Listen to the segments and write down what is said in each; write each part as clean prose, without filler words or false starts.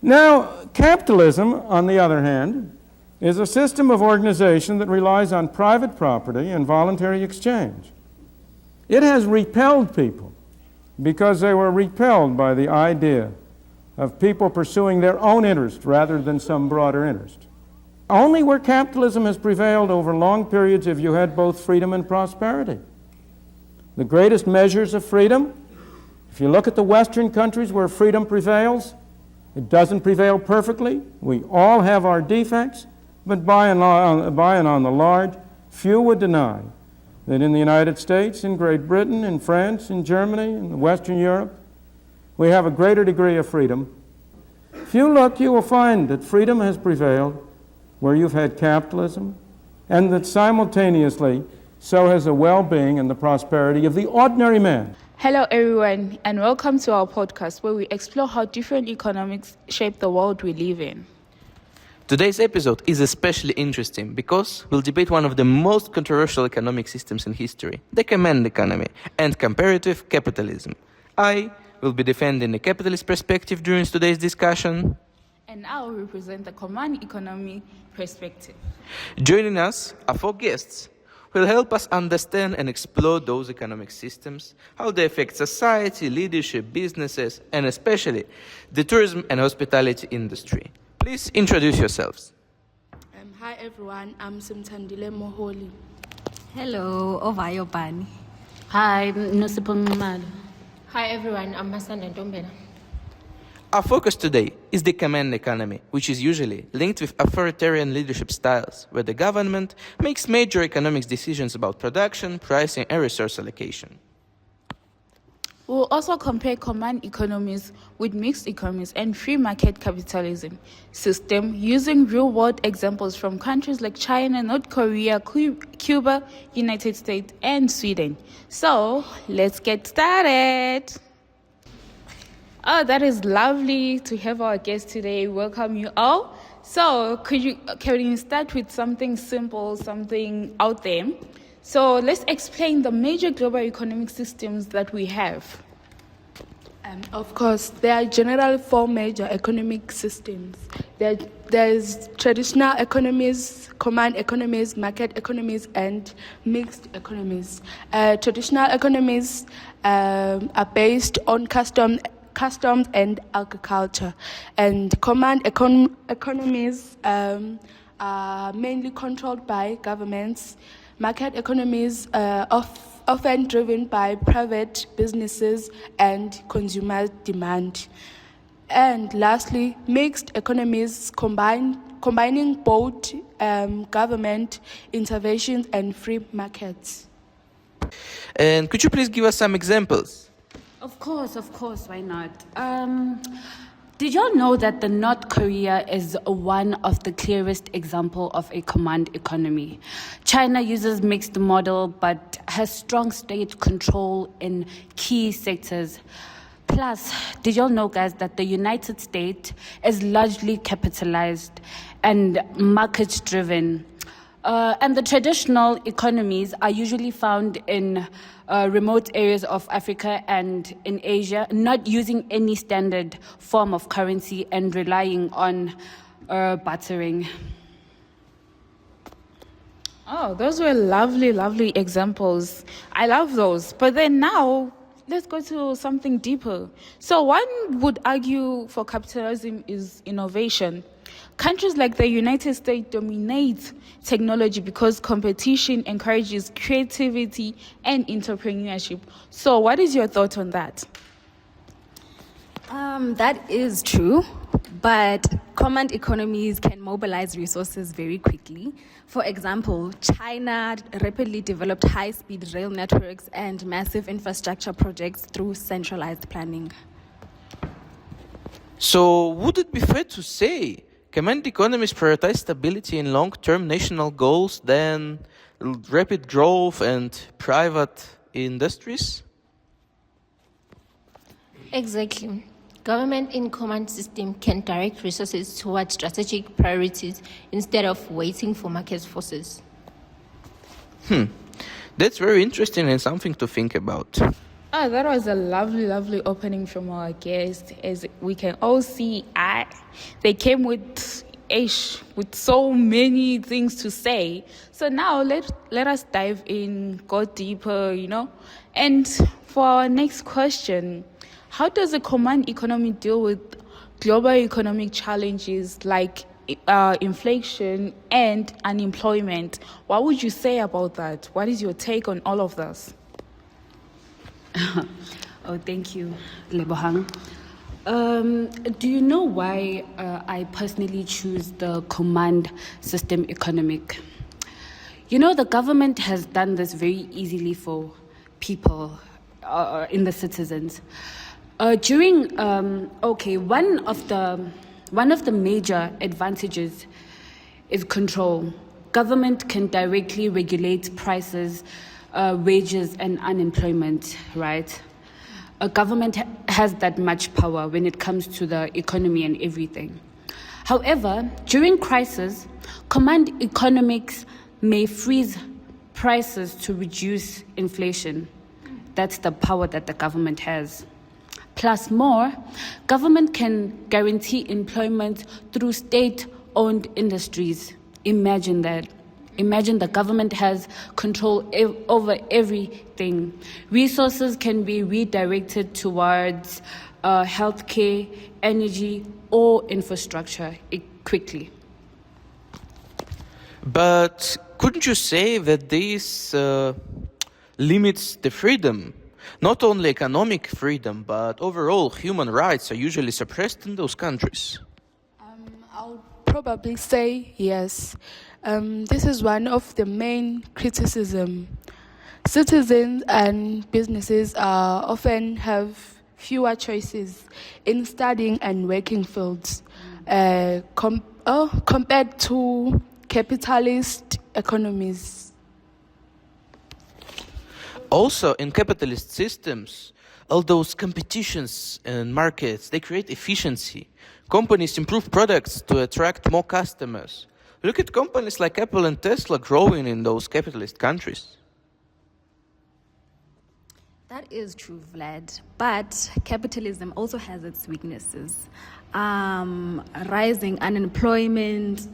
Now, capitalism, on the other hand, is a system of organization that relies on private property and voluntary exchange. It has repelled people because they were repelled by the idea of people pursuing their own interest rather than some broader interest. Only where capitalism has prevailed over long periods have you had both freedom and prosperity. The greatest measures of freedom, if you look at the Western countries where freedom prevails, it doesn't prevail perfectly. We all have our defects, but by and on the large, few would deny that in the United States, in Great Britain, in France, in Germany, in Western Europe, we have a greater degree of freedom. If you look, you will find that freedom has prevailed where you've had capitalism, and that simultaneously so has the well-being and the prosperity of the ordinary man. Hello everyone, and welcome to our podcast where we explore how different economics shape the world we live in. Today's episode is especially interesting because we'll debate one of the most controversial economic systems in history, the command economy and comparative capitalism. I will be defending the capitalist perspective during today's discussion. And I will represent the command economy perspective. Joining us are four guests who will help us understand and explore those economic systems, how they affect society, leadership, businesses, and especially the tourism and hospitality industry. Please introduce yourselves. Hi everyone, I'm Simtandile Moholi. Hello, Ovayo Bani. Hi, Nosipho Nxumalo. Hi everyone, I'm Masanda Ntombela. Our focus today is the command economy, which is usually linked with authoritarian leadership styles, where the government makes major economic decisions about production, pricing, and resource allocation. We'll also compare command economies with mixed economies and free market capitalism system using real-world examples from countries like China, North Korea, Cuba, United States, and Sweden. So, let's get started. Oh, that is lovely to have our guests today. Welcome you all. So, can you start with something simple, something out there? So, let's explain the major global economic systems that we have. Of course, there are generally four major economic systems. There's traditional economies, command economies, market economies, and mixed economies. Traditional economies are based on customs and agriculture, and command economies are mainly controlled by governments. Market economies often driven by private businesses and consumer demand. And lastly, mixed economies combining both government interventions and free markets. And could you please give us some examples? Of course, why not? Did y'all know that the North Korea is one of the clearest example of a command economy? China uses mixed model but has strong state control in key sectors. Plus, did y'all know, guys, that the United States is largely capitalized and market-driven? And the traditional economies are usually found in remote areas of Africa and in Asia, not using any standard form of currency and relying on bartering. Oh, those were lovely, lovely examples. I love those. But then now, let's go to something deeper. So one would argue for capitalism is innovation. Countries like the United States dominate technology because competition encourages creativity and entrepreneurship. So what is your thought on that? That is true, but command economies can mobilize resources very quickly. For example, China rapidly developed high-speed rail networks and massive infrastructure projects through centralized planning. So, would it be fair to say command economies prioritize stability and long-term national goals than rapid growth and private industries? Exactly. Government in command system can direct resources towards strategic priorities instead of waiting for market forces. That's very interesting and something to think about. Oh, that was a lovely, lovely opening from our guest. As we can all see, they came with so many things to say. So now let us dive in, go deeper, And for our next question, how does a command economy deal with global economic challenges like inflation and unemployment? What would you say about that? What is your take on all of this? Oh, thank you, Lebohang. Do you know why I personally choose the command system economic? The government has done this very easily for people, in the citizens. One of the major advantages is control. Government can directly regulate prices, wages, and unemployment, right? A government has that much power when it comes to the economy and everything. However, during crisis, command economics may freeze prices to reduce inflation. That's the power that the government has. Plus more, government can guarantee employment through state-owned industries. Imagine that. Imagine the government has control over everything. Resources can be redirected towards healthcare, energy, or infrastructure quickly. But couldn't you say that this limits the freedom? Not only economic freedom, but overall human rights are usually suppressed in those countries. I'll probably say yes. This is one of the main criticism. Citizens and businesses often have fewer choices in studying and working fields compared to capitalist economies. Also, in capitalist systems, all those competitions and markets, they create efficiency. Companies improve products to attract more customers. Look at companies like Apple and Tesla growing in those capitalist countries. That is true, Vlad. But capitalism also has its weaknesses. Rising unemployment,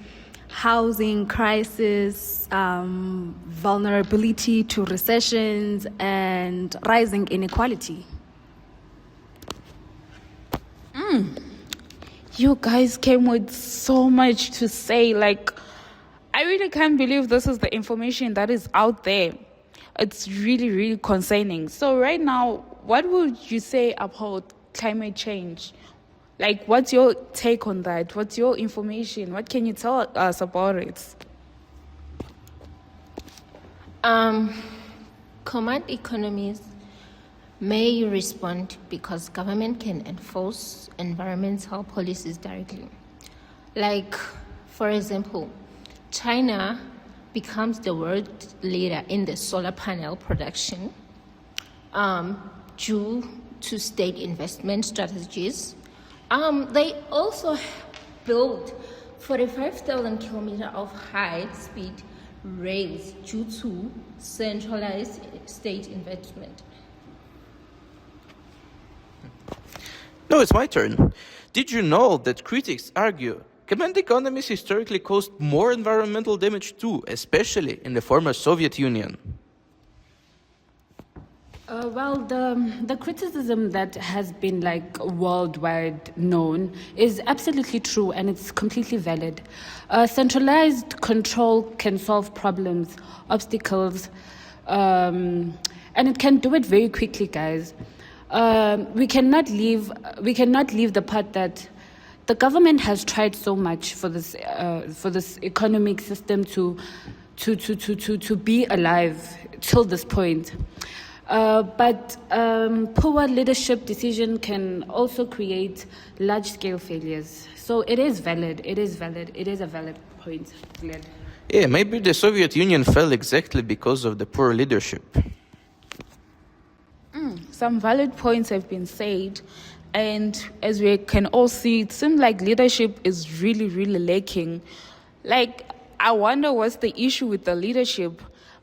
housing crisis, vulnerability to recessions, and rising inequality. You guys came with so much to say. I really can't believe this is the information that is out there. It's really, really concerning. So right now, what would you say about climate change? What's your take on that? What's your information? What can you tell us about it? Command economies may respond because government can enforce environmental policies directly. For example, China becomes the world leader in the solar panel production due to state investment strategies. They also built 45,000 kilometers of high-speed rails due to centralized state investment. No, it's my turn. Did you know that critics argue command economies historically caused more environmental damage too, especially in the former Soviet Union? The criticism that has been worldwide known is absolutely true, and it's completely valid. Centralized control can solve problems, obstacles, and it can do it very quickly, guys. We cannot leave the part that the government has tried so much for this economic system to be alive till this point. But poor leadership decision can also create large-scale failures. So it is valid. It is a valid point. Glad. Yeah, maybe the Soviet Union fell exactly because of the poor leadership. Some valid points have been said, and as we can all see, it seems like leadership is really, really lacking. I wonder what's the issue with the leadership.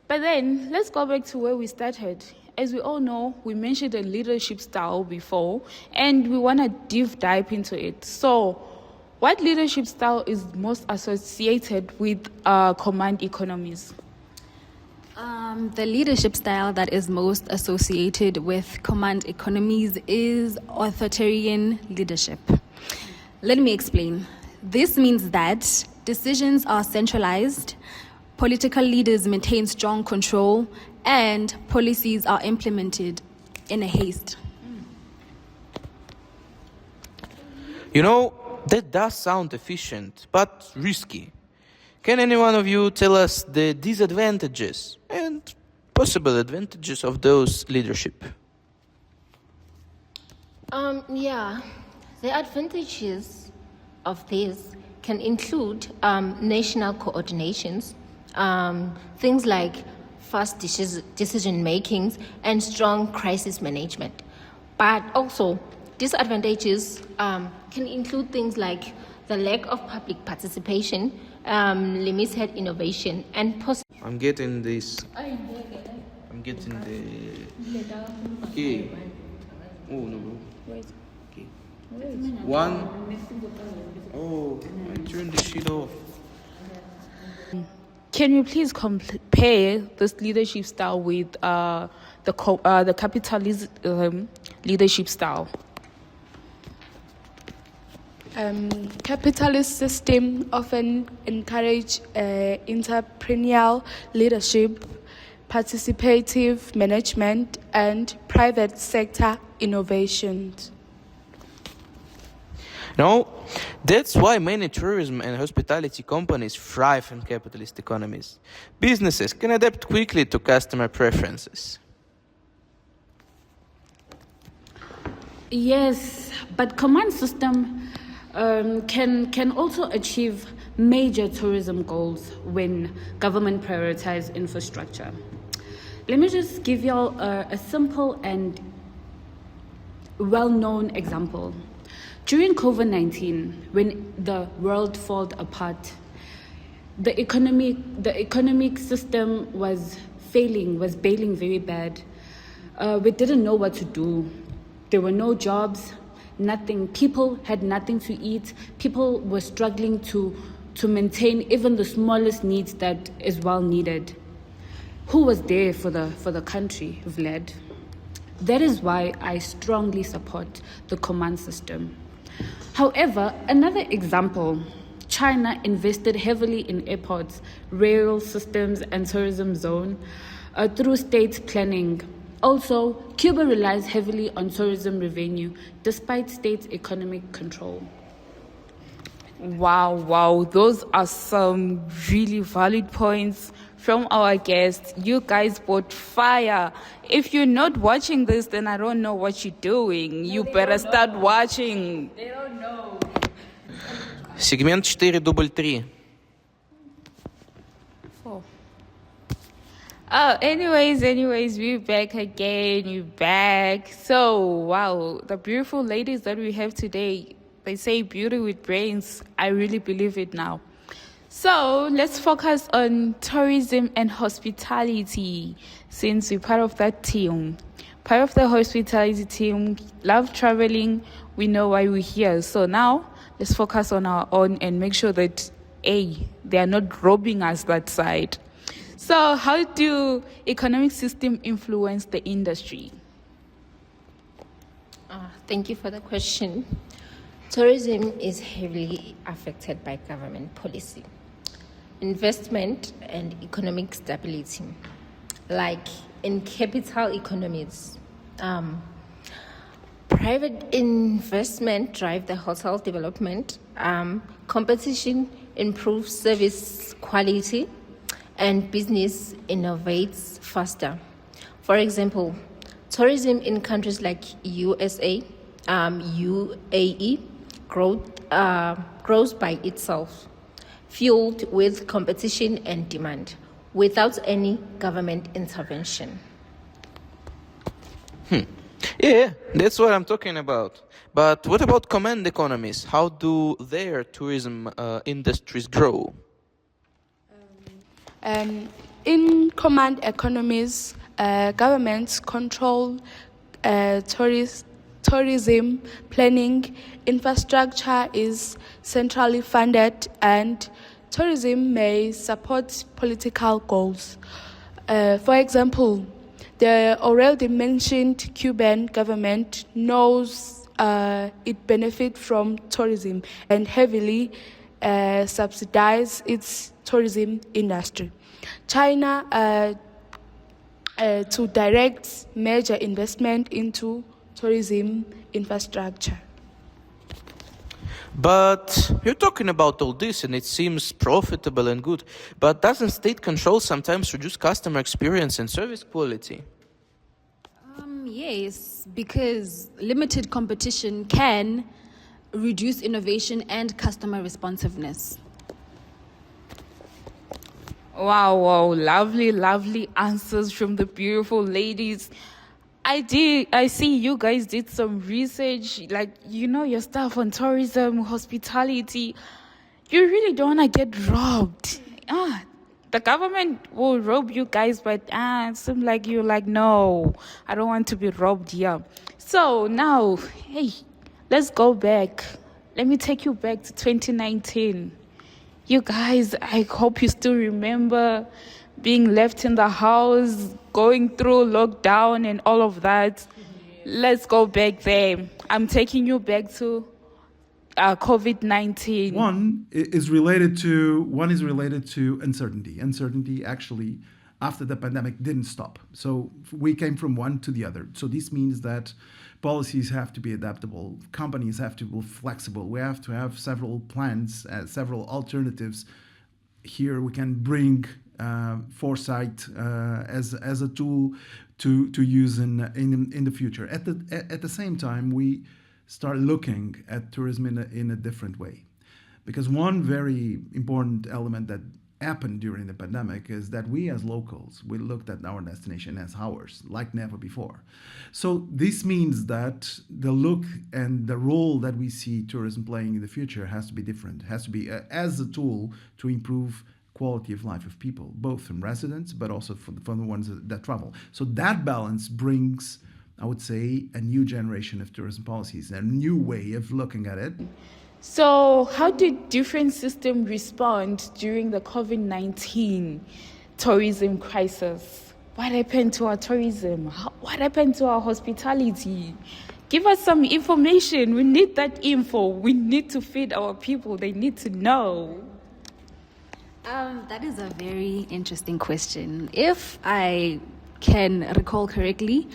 But then, let's go back to where we started. as we all know, we mentioned a leadership style before, and we want to dive into it. So, what leadership style is most associated with command economies? The leadership style that is most associated with command economies is authoritarian leadership. Let me explain. This means that decisions are centralized, political leaders maintain strong control, and policies are implemented in a haste. You know, that does sound efficient, but risky. Can any one of you tell us the disadvantages and possible advantages of those leadership? Yeah, the advantages of this can include national coordinations, things like fast decision makings and strong crisis management. But also, disadvantages can include things like the lack of public participation, limited innovation, and I'm getting this. I'm getting the. Okay. Oh no, bro. Okay. One. Oh, I turned the shit off. Can you please compare this leadership style with the capitalism leadership style? Capitalist system often encourage entrepreneurial leadership, participative management, and private sector innovations. No, that's why many tourism and hospitality companies thrive in capitalist economies. Businesses can adapt quickly to customer preferences. Yes, but command system can also achieve major tourism goals when government prioritize infrastructure. Let me just give you all a simple and well-known example. During COVID-19, when the world fell apart, the economic system was bailing very bad. We didn't know what to do. There were no jobs, nothing. People had nothing to eat. People were struggling to maintain even the smallest needs that is well needed. Who was there for the country, Vlad? That is why I strongly support the command system. However, another example, China invested heavily in airports, rail systems, and tourism zone through state planning. Also, Cuba relies heavily on tourism revenue despite state economic control. Wow, those are some really valid points from our guests. You guys brought fire. If you're not watching this, then I don't know what you're doing. You better start watching. They don't know. Сегмент 4, дубль 3. Oh, anyways, we're back again. You're back. So, wow, the beautiful ladies that we have today, they say beauty with brains. I really believe it now. So, let's focus on tourism and hospitality since we're part of that team. Part of the hospitality team, love traveling, we know why we're here. So now, let's focus on our own and make sure that, A, they are not robbing us that side. So, how do economic system influence the industry? Thank you for the question. Tourism is heavily affected by government policy, investment, and economic stability. Like in capital economies, private investment drive the hotel development, competition improves service quality, and business innovates faster. For example, tourism in countries like USA, UAE grows by itself, fueled with competition and demand, without any government intervention. Yeah, that's what I'm talking about. But what about command economies? How do their tourism industries grow? In command economies, governments control tourism planning, infrastructure is centrally funded, and tourism may support political goals. For example, the already mentioned Cuban government knows it benefits from tourism and heavily subsidize its tourism industry. China to direct major investment into tourism infrastructure. But you're talking about all this and it seems profitable and good, but doesn't state control sometimes reduce customer experience and service quality? Yes, because limited competition can reduce innovation and customer responsiveness. Wow, lovely answers from the beautiful ladies. I see you guys did some research, like, you know your stuff on tourism, hospitality. You really don't want to get robbed. The government will rob you guys, but it seems like you're like, no, I don't want to be robbed here. So now, hey, let's go back. Let me take you back to 2019. You guys, I hope you still remember being left in the house, going through lockdown and all of that. Let's go back there. I'm taking you back to COVID-19. One is related to uncertainty. Uncertainty actually, after the pandemic, didn't stop. So we came from one to the other. So this means that policies have to be adaptable. Companies have to be flexible. We have to have several plans, several alternatives. Here we can bring foresight as a tool to use in the future. At the same time, we start looking at tourism in a different way, because one very important element that happened during the pandemic is that we as locals, we looked at our destination as ours like never before. So this means that the look and the role that we see tourism playing in the future has to be different, has to be as a tool to improve quality of life of people, both from residents but also from the ones that travel. So that balance brings, I would say, a new generation of tourism policies, a new way of looking at it. So how did different systems respond during the COVID-19 tourism crisis? What happened to our tourism? What happened to our hospitality? Give us some information. We need that info. We need to feed our people. They need to know. That is a very interesting question. If I can recall correctly,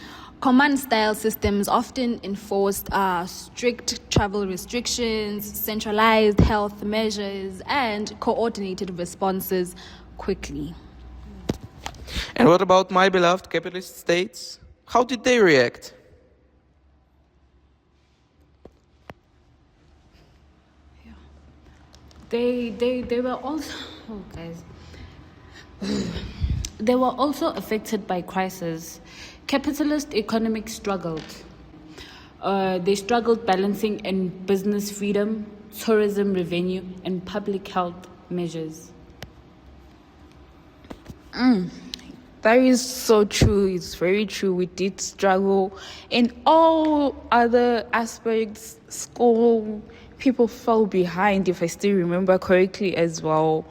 command-style systems often enforced strict travel restrictions, centralized health measures, and coordinated responses quickly. And what about my beloved capitalist states? How did they react? They were also, they were also affected by crisis. Capitalist economics struggled. They struggled balancing in business freedom, tourism revenue, and public health measures. That is so true. It's very true. We did struggle in all other aspects. School, people fell behind, if I still remember correctly as well.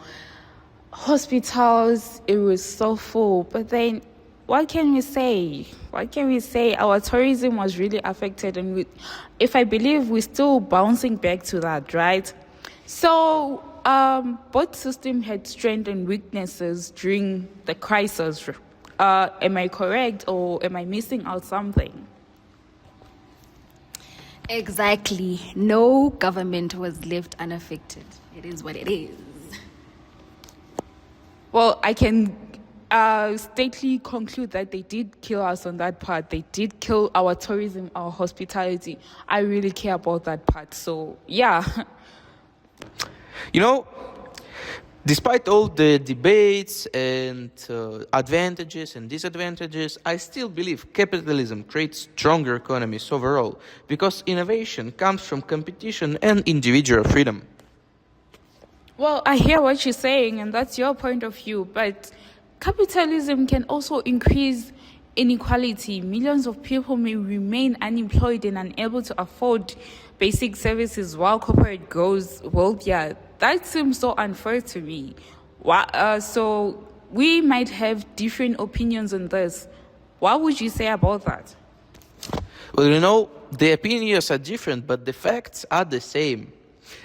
Hospitals, it was so full. But then, what can we say? What can we say? Our tourism was really affected, and if I believe we're still bouncing back to that, right? So, both systems had strengths and weaknesses during the crisis. Am I correct, or am I missing out something? Exactly. No government was left unaffected. It is what it is. Well, I can stately conclude that they did kill us on that part. They did kill our tourism, our hospitality. I really care about that part. So, yeah. You know, despite all the debates and advantages and disadvantages, I still believe capitalism creates stronger economies overall, because innovation comes from competition and individual freedom. Well, I hear what you're saying, and that's your point of view, but capitalism can also increase inequality, millions of people may remain unemployed and unable to afford basic services while corporate grows wealthier. That seems so unfair to me. So we might have different opinions on this. What would you say about that? Well, the opinions are different, but the facts are the same.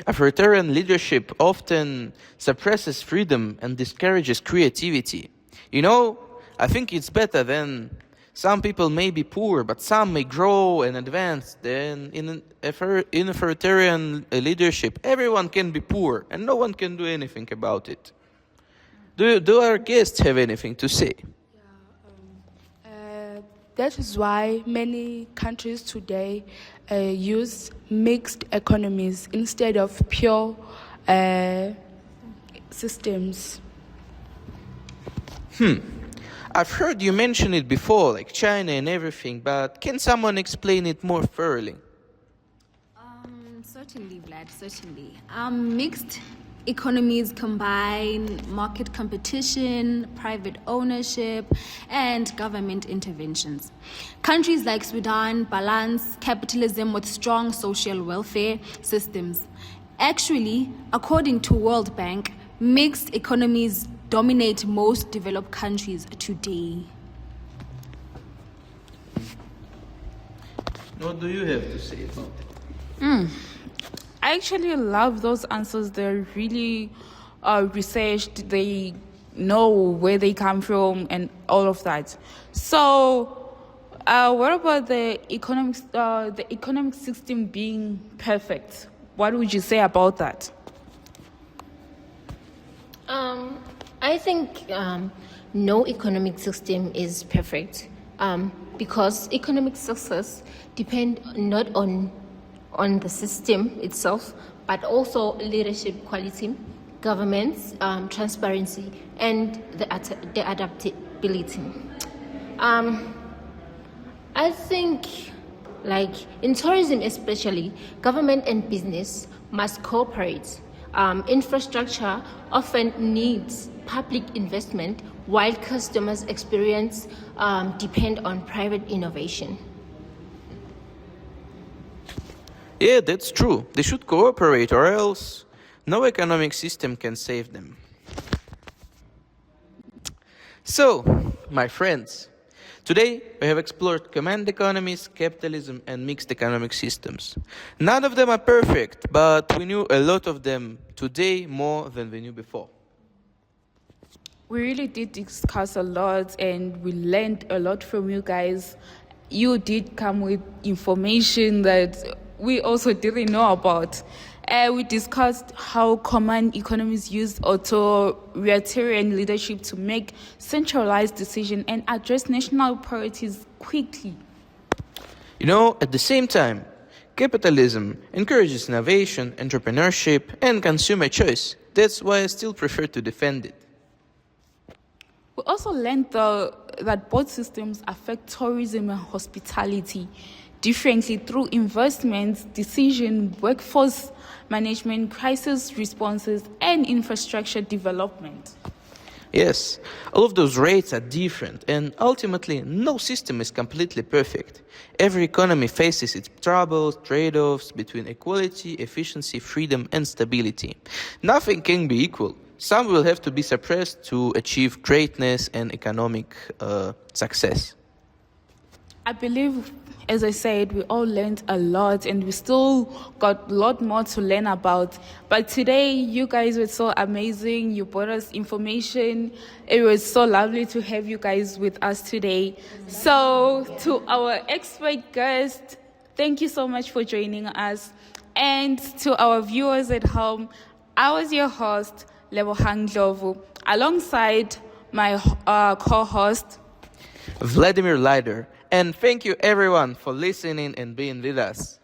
Authoritarian leadership often suppresses freedom and discourages creativity. I think it's better than some people may be poor, but some may grow and advance. Then in authoritarian leadership, everyone can be poor and no one can do anything about it. Do our guests have anything to say? That is why many countries today use mixed economies instead of pure systems. I've heard you mention it before, like China and everything, but can someone explain it more thoroughly? Certainly, Vlad, certainly. Mixed economies combine market competition, private ownership, and government interventions. Countries like Sudan balance capitalism with strong social welfare systems. Actually, according to World Bank, mixed economies dominate most developed countries today. What do you have to say about it? I actually love those answers. They're really researched. They know where they come from and all of that. So, what about the economic system being perfect? What would you say about that? I think no economic system is perfect because economic success depends not on the system itself, but also leadership quality, governance, transparency, and the adaptability. I think, like in tourism especially, government and business must cooperate. Infrastructure often needs public investment, while customers' experience depend on private innovation. Yeah, that's true. They should cooperate, or else no economic system can save them. So, my friends, today we have explored command economies, capitalism, and mixed economic systems. None of them are perfect, but we knew a lot of them today more than we knew before. We really did discuss a lot and we learned a lot from you guys. You did come with information that we also didn't know about. We discussed how command economies use authoritarian leadership to make centralized decisions and address national priorities quickly. At the same time, capitalism encourages innovation, entrepreneurship, and consumer choice. That's why I still prefer to defend it. We also learned that both systems affect tourism and hospitality differently through investments, decision, workforce management, crisis responses, and infrastructure development. Yes, all of those rates are different, and ultimately, no system is completely perfect. Every economy faces its troubles, trade-offs between equality, efficiency, freedom, and stability. Nothing can be equal. Some will have to be suppressed to achieve greatness and economic success. I believe, as I said, we all learned a lot and we still got a lot more to learn about. But today, you guys were so amazing. You brought us information. It was so lovely to have you guys with us today. So, to our expert guest, thank you so much for joining us. And to our viewers at home, I was your host, Lebohang Ndlovu, alongside my co-host, Vladimir Leider. And thank you everyone for listening and being with us.